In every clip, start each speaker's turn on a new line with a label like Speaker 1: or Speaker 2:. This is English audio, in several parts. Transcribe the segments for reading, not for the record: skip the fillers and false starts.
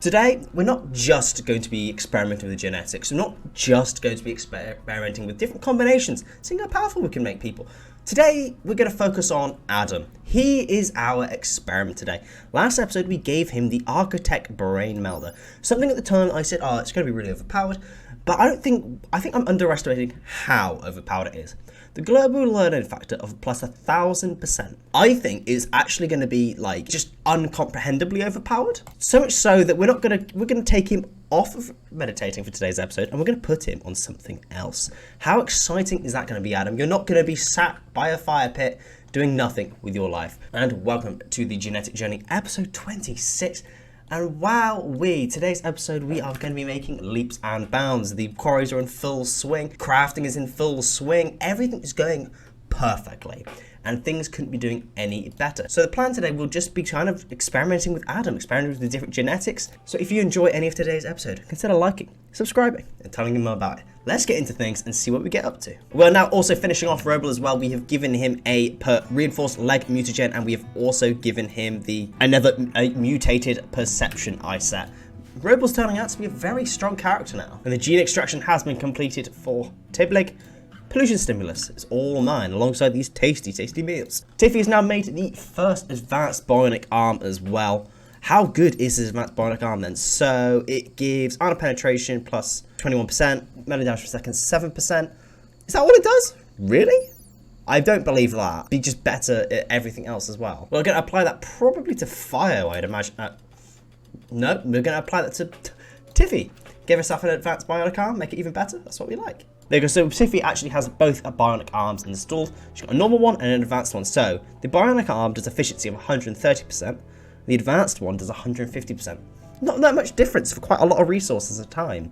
Speaker 1: Today, we're not just going to be experimenting with genetics. We're not just going to be experimenting with different combinations, seeing how powerful we can make people. Today, we're going to focus on Adam. He is our experiment today. Last episode, we gave him the Architect Brain Melder. Something at the time I said, it's going to be really overpowered. But I think I'm underestimating how overpowered it is. The global learning factor of plus 1,000%, I think, is actually going to be like just uncomprehendibly overpowered. So much so that we're going to take him off of meditating for today's episode, and we're going to put him on something else. How exciting is that going to be, Adam? You're not going to be sat by a fire pit doing nothing with your life. And welcome to the Genetic Journey, episode 26. And today's episode, we are going to be making leaps and bounds. The quarries are in full swing. Crafting is in full swing. Everything is going perfectly. And things couldn't be doing any better. So the plan today will just be kind of experimenting with Adam, experimenting with the different genetics. So if you enjoy any of today's episode, consider liking, subscribing, and telling him more about it. Let's get into things and see what we get up to. We're now also finishing off Roble as well. We have given him a reinforced leg mutagen, and we have also given him another mutated perception eye set. Roble's turning out to be a very strong character now. And the gene extraction has been completed for Tiblig. Pollution stimulus is all mine, alongside these tasty, tasty meals. Tiffy has now made the first advanced bionic arm as well. How good is this advanced bionic arm then? So it gives armor penetration plus 21%, melee damage per second 7%. Is that all it does? Really? I don't believe that. Be just better at everything else as well. We're going to apply that probably to fire, I'd imagine. No, we're going to apply that to Tiffy. Give herself an advanced bionic arm, make it even better. That's what we like. There you go. So Tiffy actually has both bionic arms installed. She's got a normal one and an advanced one. So the bionic arm does efficiency of 130%. The advanced one does 150%. Not that much difference for quite a lot of resources at time.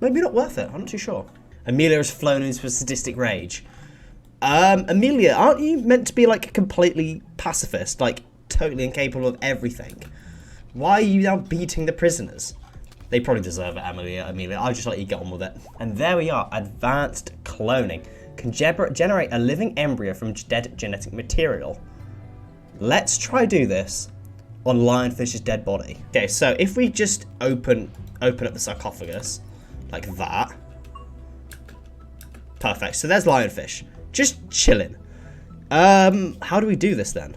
Speaker 1: Maybe not worth it. I'm not too sure. Amelia has flown into a sadistic rage. Amelia, aren't you meant to be like completely pacifist, like totally incapable of everything? Why are you now beating the prisoners? They probably deserve it, Amelia. I'll just let you get on with it. And there we are, advanced cloning. Can generate a living embryo from dead genetic material. Let's try do this on Lionfish's dead body. Okay, so if we just open up the sarcophagus, like that. Perfect, so there's Lionfish, just chilling. How do we do this then?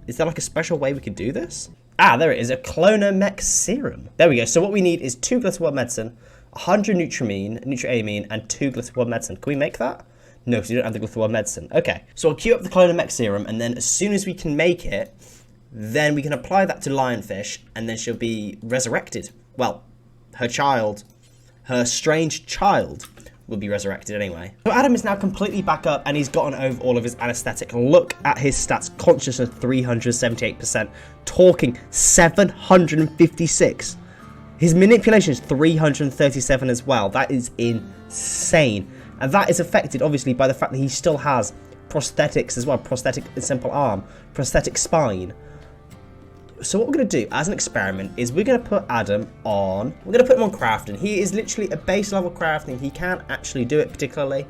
Speaker 1: Is there like a special way we could do this? There it is, a clonomech serum. There we go. So what we need is 2 glycerol medicine, 100 nutriamine, and 2 glycerol medicine. Can we make that? No, because we don't have the glycerol medicine. Okay, so I'll queue up the clonomech serum, and then as soon as we can make it, then we can apply that to Lionfish, and then she'll be resurrected. Well, her strange child, will be resurrected anyway. So Adam is now completely back up, and he's gotten over all of his anesthetic. Look at his stats. Consciousness 378%. Talking 756. His manipulation is 337 as well. That is insane. And that is affected obviously by the fact that he still has prosthetics as well. Prosthetic simple arm, prosthetic spine. So what we're going to do as an experiment is we're going to put Adam on, crafting. He is literally a base level crafting. He can't actually do it particularly.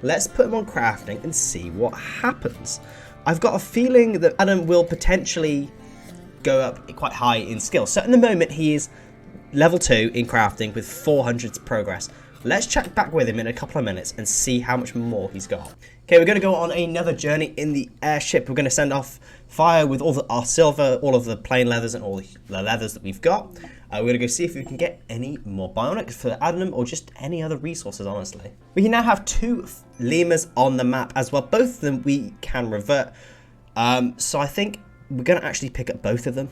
Speaker 1: Let's put him on crafting and see what happens. I've got a feeling that Adam will potentially go up quite high in skill. So at the moment he is level 2 in crafting with 400 progress. Let's check back with him in a couple of minutes and see how much more he's got. Okay, we're going to go on another journey in the airship. We're going to send off fire with all our silver, all of the plain leathers, and all the leathers that we've got. We're going to go see if we can get any more bionics for Adam or just any other resources, honestly. We can now have 2 lemurs on the map as well. Both of them we can revert. So I think we're going to actually pick up both of them.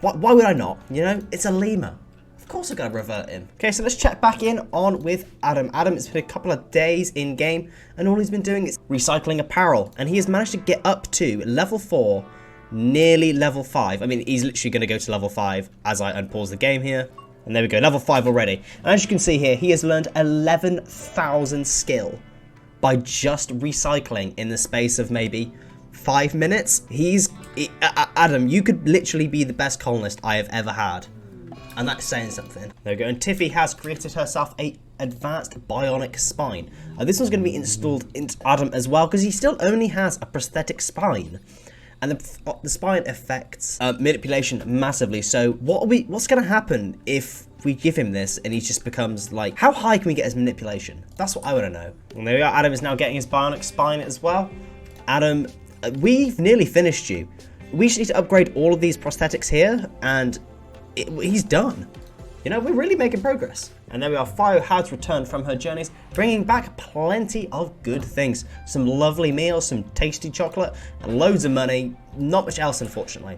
Speaker 1: Why would I not? You know, it's a lemur. Of course I'm going to revert him. Okay, so let's check back in on with Adam. Adam, it's been a couple of days in game, and all he's been doing is recycling apparel. And he has managed to get up to level 4, nearly level 5. I mean, he's literally going to go to level 5 as I unpause the game here. And there we go, level 5 already. And as you can see here, he has learned 11,000 skill by just recycling in the space of maybe 5 minutes. Adam, you could literally be the best colonist I have ever had. And that's saying something. There we go. And Tiffy has created herself a advanced bionic spine. This one's going to be installed into Adam as well, because he still only has a prosthetic spine. And the spine affects manipulation massively. So what's going to happen if we give him this and he just becomes like, how high can we get his manipulation? That's what I want to know. And there we are. Adam is now getting his bionic spine as well. Adam, we've nearly finished you. We just need to upgrade all of these prosthetics here, and he's done. You know, we're really making progress. And there we are. Fio has returned from her journeys, bringing back plenty of good things. Some lovely meals, some tasty chocolate, and loads of money. Not much else, unfortunately.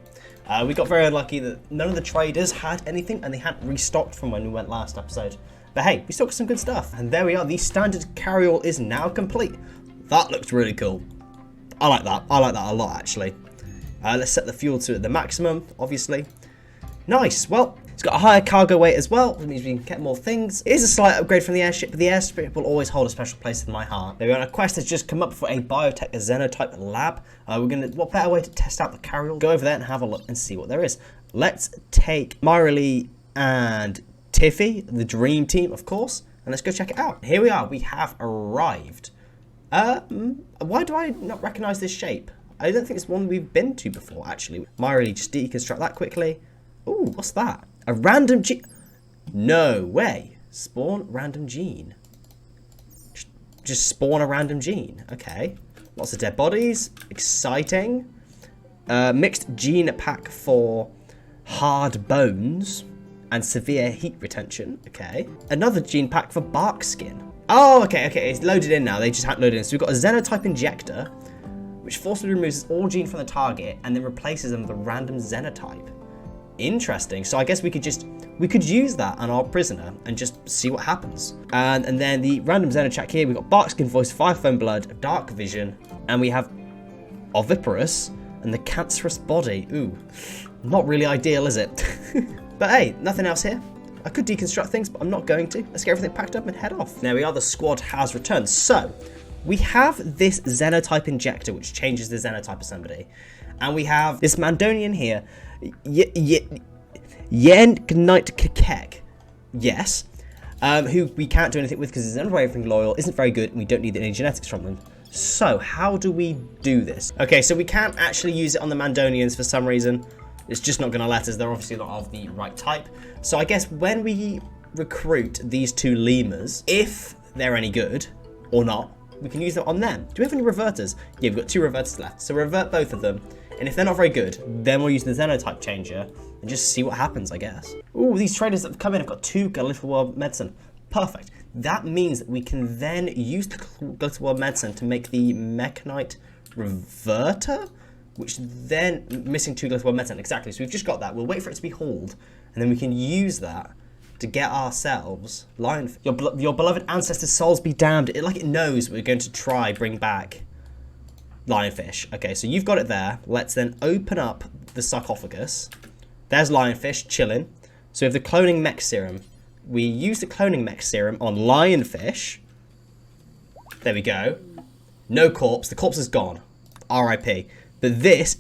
Speaker 1: We got very unlucky that none of the traders had anything, and they hadn't restocked from when we went last episode. But hey, we still got some good stuff. And there we are. The standard carryall is now complete. That looks really cool. I like that. I like that a lot, actually. Let's set the fuel to the maximum, obviously. Nice. Well, it's got a higher cargo weight as well, which means we can get more things. It is a slight upgrade from the airship, but the airship will always hold a special place in my heart. There we are. A quest has just come up for a Biotech, a Xenotype lab. What better way to test out the carryall? Go over there and have a look and see what there is. Let's take Myra and Tiffy, the dream team, of course, and let's go check it out. Here we are. We have arrived. Why do I not recognize this shape? I don't think it's one we've been to before, actually. Myra, just deconstruct that quickly. Ooh, what's that? A random gene. No way. Spawn random gene. Just spawn a random gene. Okay. Lots of dead bodies. Exciting. Mixed gene pack for hard bones and severe heat retention. Okay. Another gene pack for bark skin. Oh, okay. It's loaded in now. They just hadn't loaded in. So we've got a Xenotype injector, which forcibly removes all gene from the target and then replaces them with a random Xenotype. Interesting. So I guess we could use that on our prisoner and just see what happens. And then the random Xenotype here, we've got Barkskin Voice, Fire Foam Blood, Dark Vision, and we have Oviparous and the Cancerous Body. Ooh, not really ideal, is it? But hey, nothing else here. I could deconstruct things, but I'm not going to. Let's get everything packed up and head off. There we are. The squad has returned. So we have this Xenotype injector, which changes the Xenotype of somebody. And we have this Mandonian here, Yen Knight Kekek, yes, who we can't do anything with because he's unwavering loyal, isn't very good, and we don't need any genetics from them. So how do we do this? Okay, so we can't actually use it on the Mandonians for some reason. It's just not going to let us. They're obviously not of the right type. So I guess when we recruit these two lemurs, if they're any good or not, we can use them on them. Do we have any reverters? Yeah, we've got 2 reverters left. So revert both of them. And if they're not very good, then we'll use the Xenotype changer and just see what happens, I guess. Ooh, these traders that have come in have got 2 Gallifrey World medicine. Perfect. That means that we can then use the Gallifrey World medicine to make the Mechanite reverter, which then, missing 2 Gallifrey World medicine, exactly. So we've just got that. We'll wait for it to be hauled, and then we can use that to get ourselves Lionfish. Your beloved ancestors' souls be damned. It knows we're going to try bring back Lionfish. Okay, so you've got it there. Let's then open up the sarcophagus. There's Lionfish chilling. So we have the cloning mech serum. We use the cloning mech serum on Lionfish. There we go. No corpse. The corpse is gone. R.I.P. But this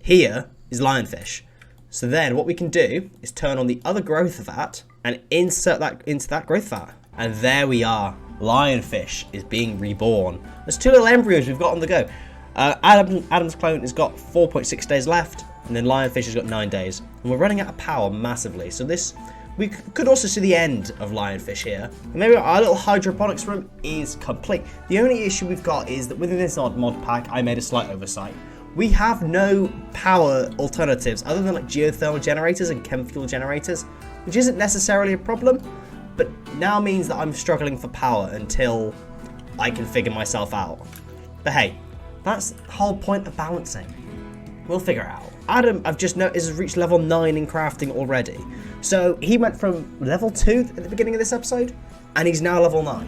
Speaker 1: here is Lionfish. So then what we can do is turn on the other growth vat and insert that into that growth vat. And there we are. Lionfish is being reborn. There's 2 little embryos we've got on the go. Adam's clone has got 4.6 days left, and then Lionfish has got 9 days. And we're running out of power massively. So we could also see the end of Lionfish here. And maybe our little hydroponics room is complete. The only issue we've got is that within this odd mod pack, I made a slight oversight. We have no power alternatives other than like geothermal generators and chem fuel generators, which isn't necessarily a problem, but now means that I'm struggling for power until I can figure myself out. But hey, that's the whole point of balancing. We'll figure it out. Adam, I've just noticed, has reached level 9 in crafting already. So he went from level 2 at the beginning of this episode, and he's now level 9.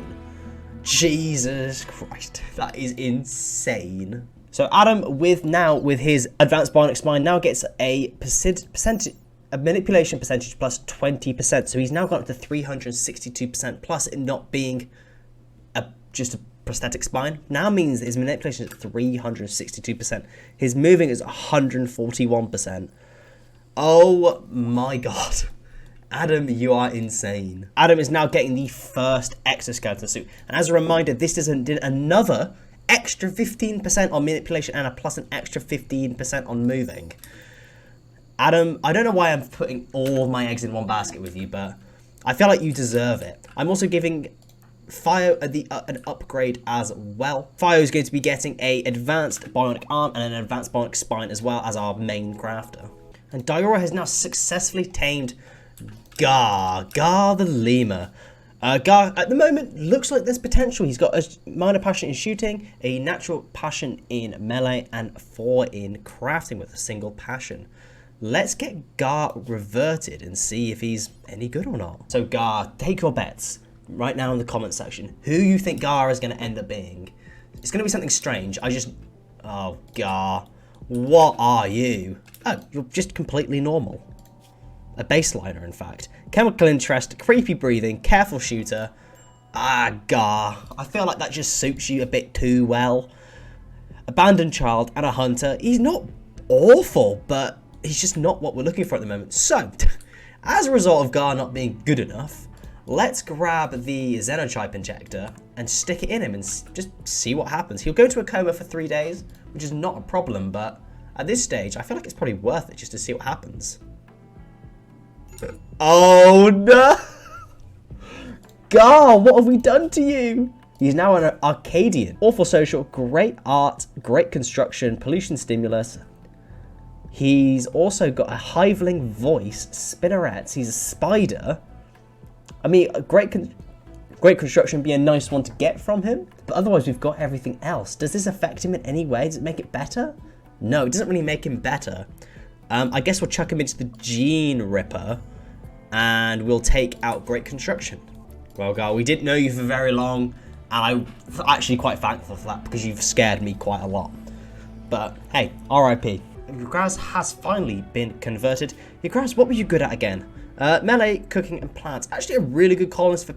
Speaker 1: Jesus Christ, that is insane. So Adam, with his advanced bionic spine, now gets a manipulation percentage plus 20%. So he's now got up to 362% plus it not being just a prosthetic spine. Now means that his manipulation is 362%. His moving is 141%. Oh my god. Adam, you are insane. Adam is now getting the first exoskeleton suit. And as a reminder, this is another extra 15% on manipulation and a plus an extra 15% on moving. Adam, I don't know why I'm putting all of my eggs in one basket with you, but I feel like you deserve it. I'm also giving Fio an upgrade as well. Fio is going to be getting a advanced bionic arm and an advanced bionic spine as well as our main crafter. And Diora has now successfully tamed Gar the lemur. Gar, at the moment, looks like there's potential. He's got a minor passion in shooting, a natural passion in melee, and 4 in crafting with a single passion. Let's get Gar reverted and see if he's any good or not. So Gar, take your bets right now in the comment section. Who you think Gar is going to end up being? It's going to be something strange. Oh, Gar, what are you? Oh, you're just completely normal. A baseliner, in fact. Chemical interest, creepy breathing, careful shooter. Gar, I feel like that just suits you a bit too well. Abandoned child and a hunter. He's not awful, but he's just not what we're looking for at the moment. So, as a result of Gar not being good enough, let's grab the Xenotype injector and stick it in him and just see what happens. He'll go to a coma for 3 days, which is not a problem, but at this stage, I feel like it's probably worth it just to see what happens. Oh no! Gar, what have we done to you? He's now an Arcadian. Awful social, great art, great construction, pollution stimulus. He's also got a hiveling voice, spinnerets, he's a spider. I mean, great construction would be a nice one to get from him, but otherwise we've got everything else. Does this affect him in any way? Does it make it better? No, it doesn't really make him better. I guess we'll chuck him into the Gene Ripper, and we'll take out great construction. Well, Gar, we didn't know you for very long, and I'm actually quite thankful for that because you've scared me quite a lot. But hey, RIP. Yugraz has finally been converted. Yugraz, what were you good at again? Melee, cooking, and plants. Actually a really good colonist for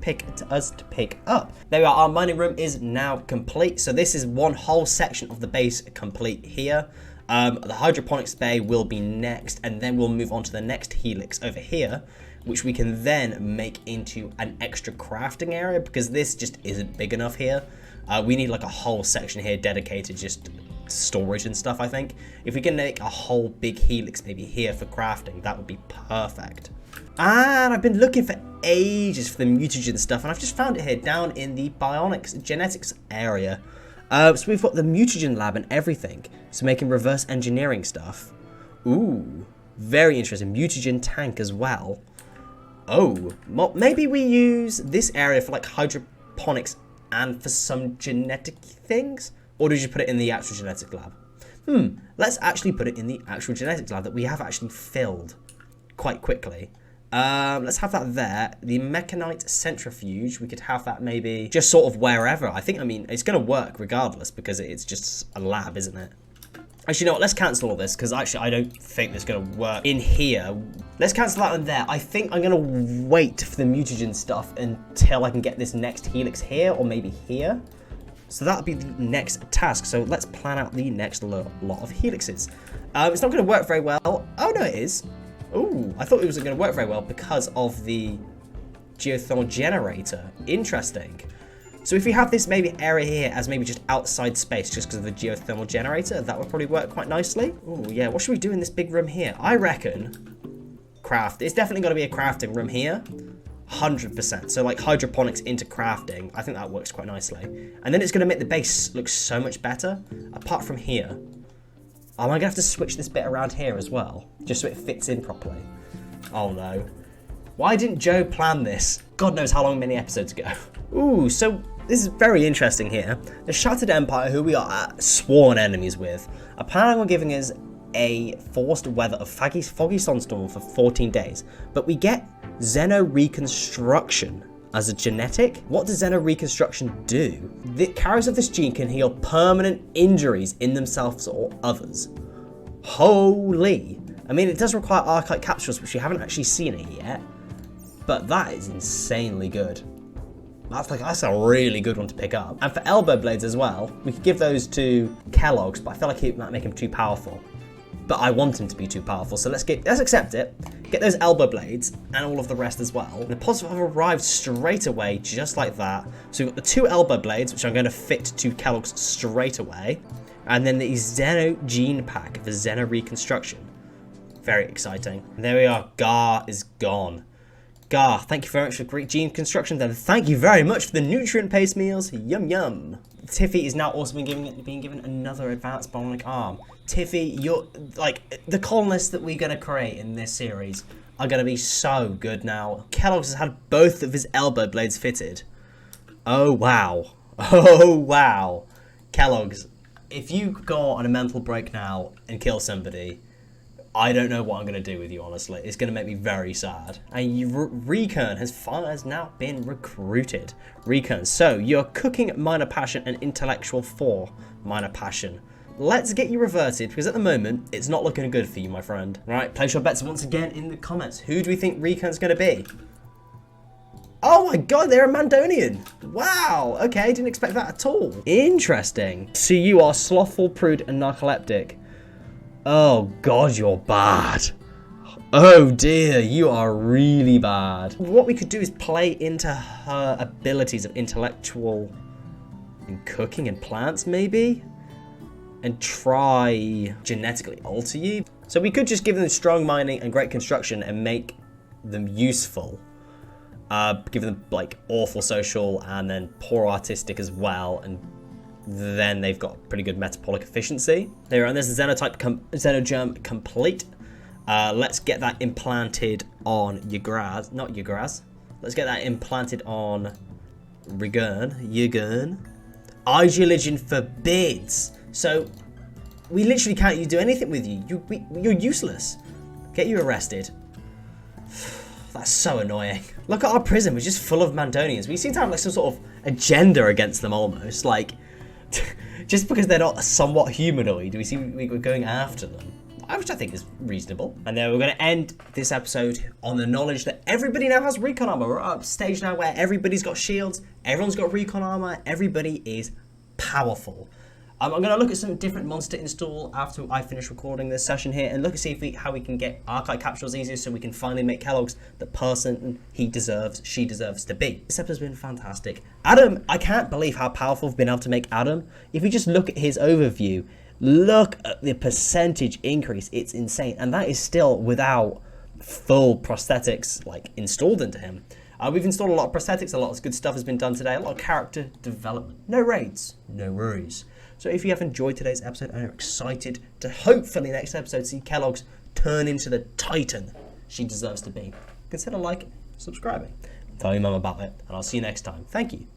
Speaker 1: us to pick up. There we are, our mining room is now complete. So this is one whole section of the base complete here. The hydroponics bay will be next, and then we'll move on to the next helix over here, which we can then make into an extra crafting area because this just isn't big enough here. We need like a whole section here dedicated just to storage and stuff, I think. If we can make a whole big helix maybe here for crafting, that would be perfect. And I've been looking for ages for the mutagen stuff, and I've just found it here down in the bionics genetics area. So we've got the mutagen lab and everything. So making reverse engineering stuff. Ooh, very interesting. Mutagen tank as well. Oh, maybe we use this area for like hydroponics and for some genetic things? Or did you put it in the actual genetic lab? Let's actually put it in the actual genetics lab that we have actually filled quite quickly. Let's have that there. The mechanite centrifuge, we could have that maybe just sort of wherever. I mean, it's going to work regardless because it's just a lab, isn't it? Actually, you know what? Let's cancel all this because actually I don't think it's going to work in here. Let's cancel that one there. I think I'm going to wait for the mutagen stuff until I can get this next helix here or maybe here. So that'll be the next task. So let's plan out the next lot of helixes. It's not going to work very well. Oh, no, it is. Ooh, I thought it wasn't going to work very well because of the geothermal generator. Interesting. So if we have this maybe area here as maybe just outside space just because of the geothermal generator, that would probably work quite nicely. Ooh, yeah, what should we do in this big room here? I reckon craft. It's definitely going to be a crafting room here. 100%. So like hydroponics into crafting. I think that works quite nicely. And then it's going to make the base look so much better. Apart from here. Am I going to have to switch this bit around here as well? Just so it fits in properly. Oh no. Why didn't Joe plan this? God knows how long many episodes ago. Ooh, so this is very interesting here. The Shattered Empire, who we are sworn enemies with, are planning on giving us a forced weather of foggy sunstorm for 14 days. But we get Xeno Reconstruction as a genetic. What does Xeno Reconstruction do? The carriers of this gene can heal permanent injuries in themselves or others. Holy. I mean, it does require archite capsules, which we haven't actually seen it yet. But that is insanely good. That's a really good one to pick up. And for elbow blades as well, we could give those to Kellogg's, but I feel like it might make him too powerful. But I want him to be too powerful, so let's accept it. get those elbow blades and all of the rest as well. And the positive have arrived straight away, just like that. So we've got the 2 elbow blades, which I'm going to fit to Kellogg's straight away. And then the Xeno Gene Pack for Xeno Reconstruction. Very exciting. And there we are. Gar is gone. Gar, thank you very much for great gene construction. And thank you very much for the nutrient-paste meals. Yum yum. Tiffy is now also being given another advanced bionic arm. Tiffy, you're like the colonists that we're gonna create in this series are gonna be so good now. Kellogg's has had both of his elbow blades fitted. Oh wow. Oh wow. Kellogg's, if you go on a mental break now and kill somebody, I don't know what I'm going to do with you, honestly. It's going to make me very sad. And Recon has now been recruited. Recon, so you're cooking minor passion and intellectual for minor passion. Let's get you reverted, because at the moment, it's not looking good for you, my friend. Right, place your bets once again in the comments. Who do we think Recon's going to be? Oh my god, they're a Mandonian. Wow, okay, didn't expect that at all. Interesting. So you are slothful, prude, and narcoleptic. Oh god, you're bad. Oh dear, you are really bad. What we could do is play into her abilities of intellectual and cooking and plants, maybe? And try genetically alter you. So we could just give them strong mining and great construction and make them useful. Give them like awful social and then poor artistic as well, and then they've got pretty good metabolic efficiency. There, and there's the Xenogerm complete. Let's get that implanted on Yugraz. Let's get that implanted on Jargon. Religion forbids. So we literally can't do anything with you. You're useless. Get you arrested. That's so annoying. Look at our prison, we're just full of Mandonians. We seem to have like some sort of agenda against them almost. Like, just because they're not somewhat humanoid, we're going after them. Which I think is reasonable. And then we're going to end this episode on the knowledge that everybody now has recon armor. We're at a stage now where everybody's got shields, everyone's got recon armor, everybody is powerful. I'm going to look at some different monster install after I finish recording this session here and look and see how we can get archive capsules easier so we can finally make Kellogg's the person she deserves to be. This episode's been fantastic. Adam, I can't believe how powerful we've been able to make Adam. If you just look at his overview, look at the percentage increase. It's insane. And that is still without full prosthetics like installed into him. We've installed a lot of prosthetics, a lot of good stuff has been done today, a lot of character development. No raids, no worries. So if you have enjoyed today's episode and are excited to hopefully next episode see Kellogg's turn into the titan she deserves to be, consider liking, subscribing, tell your mum about it, and I'll see you next time. Thank you.